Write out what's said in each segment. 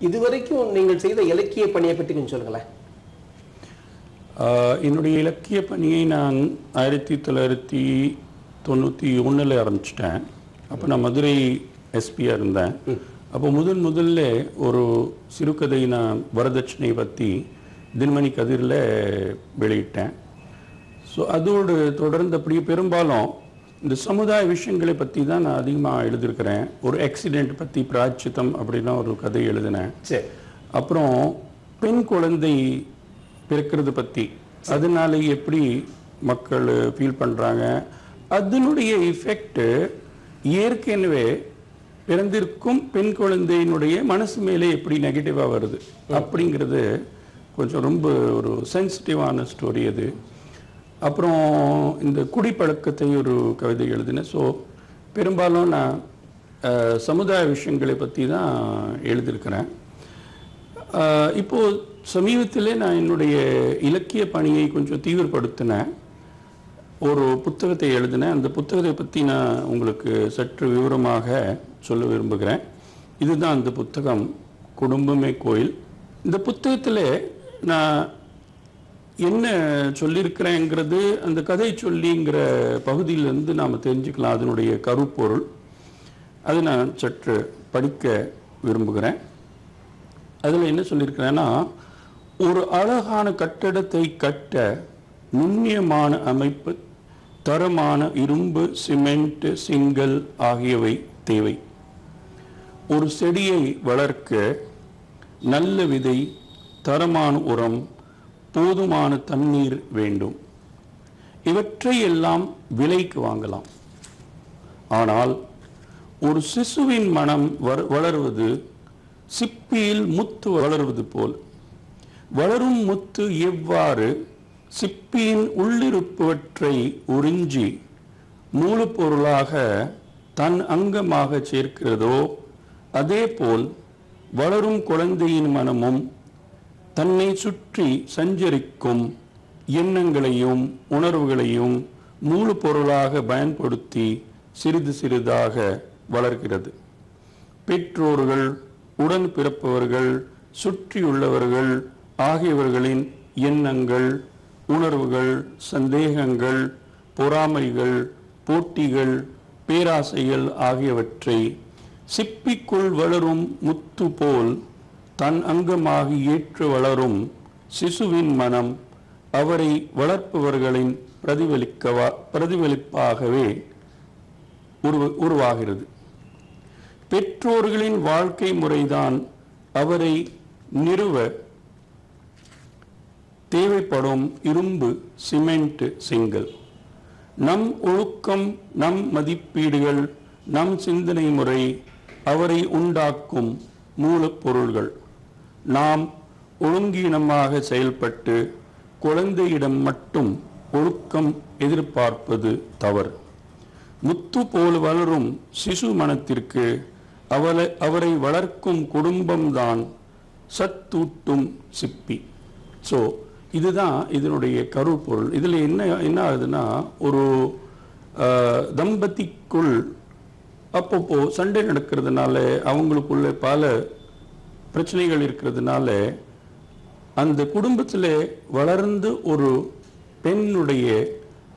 இதுவரைக்கும் நீங்கள் செய்த இலக்கிய பணியை பற்றி கொஞ்சம் சொல்லுங்களேன். என்னுடைய இலக்கிய பணியை நான் 1991 ஆரம்பிச்சிட்டேன். அப்போ நான் மதுரை எஸ்பியாக இருந்தேன். அப்போ முதல்ல ஒரு சிறுகதை நான் வரதட்சணை பற்றி தினமணி கதிரில் வெளியிட்டேன். ஸோ அதோடு தொடர்ந்து அப்படியே பெரும்பாலும் இந்த சமுதாய விஷயங்களை பற்றி தான் நான் அதிகமாக எழுதியிருக்கிறேன். ஒரு ஆக்சிடெண்ட் பற்றி பிராச்சித்தம் அப்படின்னா ஒரு கதை எழுதினேன். அப்புறம் பெண் குழந்தை பிறக்கிறது பற்றி, அதனால எப்படி மக்கள் ஃபீல் பண்ணுறாங்க, அதனுடைய எஃபெக்ட் ஏற்கனவே பிறந்திருக்கும் பெண் குழந்தையினுடைய மனசு மேலே எப்படி நெகட்டிவாக வருது அப்படிங்கிறது கொஞ்சம் ரொம்ப ஒரு சென்சிட்டிவான ஸ்டோரி அது. அப்புறம் இந்த குடிப்பழக்கத்தை ஒரு கவிதை எழுதினேன். ஸோ பெரும்பாலும் நான் சமுதாய விஷயங்களை பற்றி தான் எழுதியிருக்கிறேன். இப்போது சமீபத்தில் நான் என்னுடைய இலக்கிய பணியை கொஞ்சம் தீவிரப்படுத்தினேன். ஒரு புத்தகத்தை எழுதினேன். அந்த புத்தகத்தை பற்றி நான் உங்களுக்கு சற்று விவரமாக சொல்ல விரும்புகிறேன். இதுதான் அந்த புத்தகம், குடும்பமே கோயில். இந்த புத்தகத்தில் நான் என்ன சொல்லியிருக்கிறேங்கிறது அந்த கதை சொல்லிங்கிற பகுதியிலிருந்து நாம் தெரிஞ்சுக்கலாம், அதனுடைய கருப்பொருள். அதை நான் சற்று படிக்க விரும்புகிறேன். அதில் என்ன சொல்லியிருக்கிறேன்னா, ஒரு அழகான கட்டடத்தை கட்ட நுண்ணியமான அமைப்பு, தரமான இரும்பு, சிமெண்ட், செங்கல் ஆகியவை தேவை. ஒரு செடியை வளர்க்க நல்ல விதை, தரமான உரம், போதுமான தண்ணீர் வேண்டும். இவற்றை எல்லாம் விலைக்கு வாங்கலாம். ஆனால் ஒரு சிசுவின் மனம் வளர்வது சிப்பியில் முத்து வளர்வது போல். வளரும் முத்து எவ்வாறு சிப்பியின் உள்ளிருப்பவற்றை உறிஞ்சி மூலப்பொருளாக தன் அங்கமாக சேர்க்கிறதோ, அதே போல் வளரும் குழந்தையின் மனமும் தன்னை சுற்றி சஞ்சரிக்கும் எண்ணங்களையும் உணர்வுகளையும் மூலப்பொருளாக பயன்படுத்தி சிறிது சிறிதாக வளர்கிறது. பெற்றோர்கள், உடன் பிறப்பவர்கள், சுற்றியுள்ளவர்கள் ஆகியவர்களின் எண்ணங்கள், உணர்வுகள், சந்தேகங்கள், பொறாமைகள், போட்டிகள், பேராசைகள் ஆகியவற்றை சிப்பிக்குள் வளரும் முத்து போல் தன் அங்கமாக ஏற்று வளரும் சிசுவின் மனம் அவரை வளர்ப்பவர்களின் பிரதிபலிப்பாகவே உருவாகிறது. பெற்றோர்களின் வாழ்க்கை முறைதான் அவரை நிறுவ தேவைப்படும் இரும்பு, சிமெண்ட், செங்கல். நம் ஒழுக்கம், நம் மதிப்பீடுகள், நம் சிந்தனை முறை அவரை உண்டாக்கும் மூலப்பொருள்கள். நாம் ஒழுங்கீனமாக செயல்பட்டு குழந்தையிடம் மட்டும் ஒழுக்கம் எதிர்பார்ப்பது தவறு. முத்து போல் வளரும் சிசு மனத்திற்கு அவரை வளர்க்கும் குடும்பம்தான் சத்தூட்டும் சிப்பி. ஸோ இதுதான் இதனுடைய கருப்பொருள். இதில் என்ன ஆகுதுன்னா, ஒரு தம்பதிக்குள் அப்பப்போ சண்டை நடக்கிறதுனால, அவங்களுக்குள்ள பல பிரச்சனைகள் இருக்கிறதுனால, அந்த குடும்பத்தில் வளர்ந்து ஒரு பெண்ணுடைய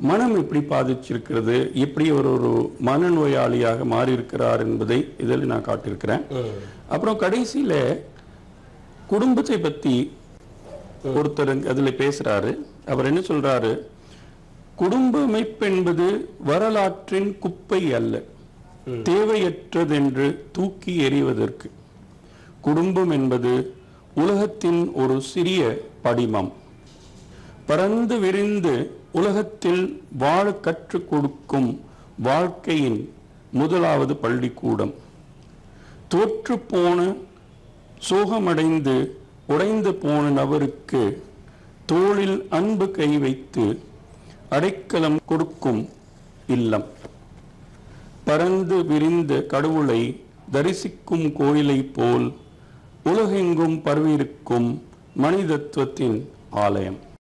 மனம் எப்படி பாதிச்சிருக்கிறது, எப்படி ஒரு மனநோயாளியாக மாறியிருக்கிறார் என்பதை இதில் நான் காட்டியிருக்கிறேன். அப்புறம் கடைசியில் குடும்பத்தை பற்றி ஒருத்தர் அதில் பேசுறாரு. அவர் என்ன சொல்றாரு, குடும்ப அமைப்பு என்பது வரலாற்றின் குப்பை அல்ல, தேவையற்றதென்று தூக்கி எறிவதற்கு. குடும்பம் என்பது உலகத்தின் ஒரு சிறிய படிமம். பறந்து விரிந்து உலகத்தில் வாழ கற்றுக் கொடுக்கும் வாழ்க்கையின் முதலாவது பள்ளிக்கூடம். தோற்று போன, சோகமடைந்து உடைந்து போன நபருக்கு தோளில் அன்பு கை வைத்து அடைக்கலம் கொடுக்கும் இல்லம். பறந்து விரிந்த கடவுளை தரிசிக்கும் கோயிலை போல் உலகெங்கும் பரவியிருக்கும் மனிதத்துவத்தின் ஆலயம்.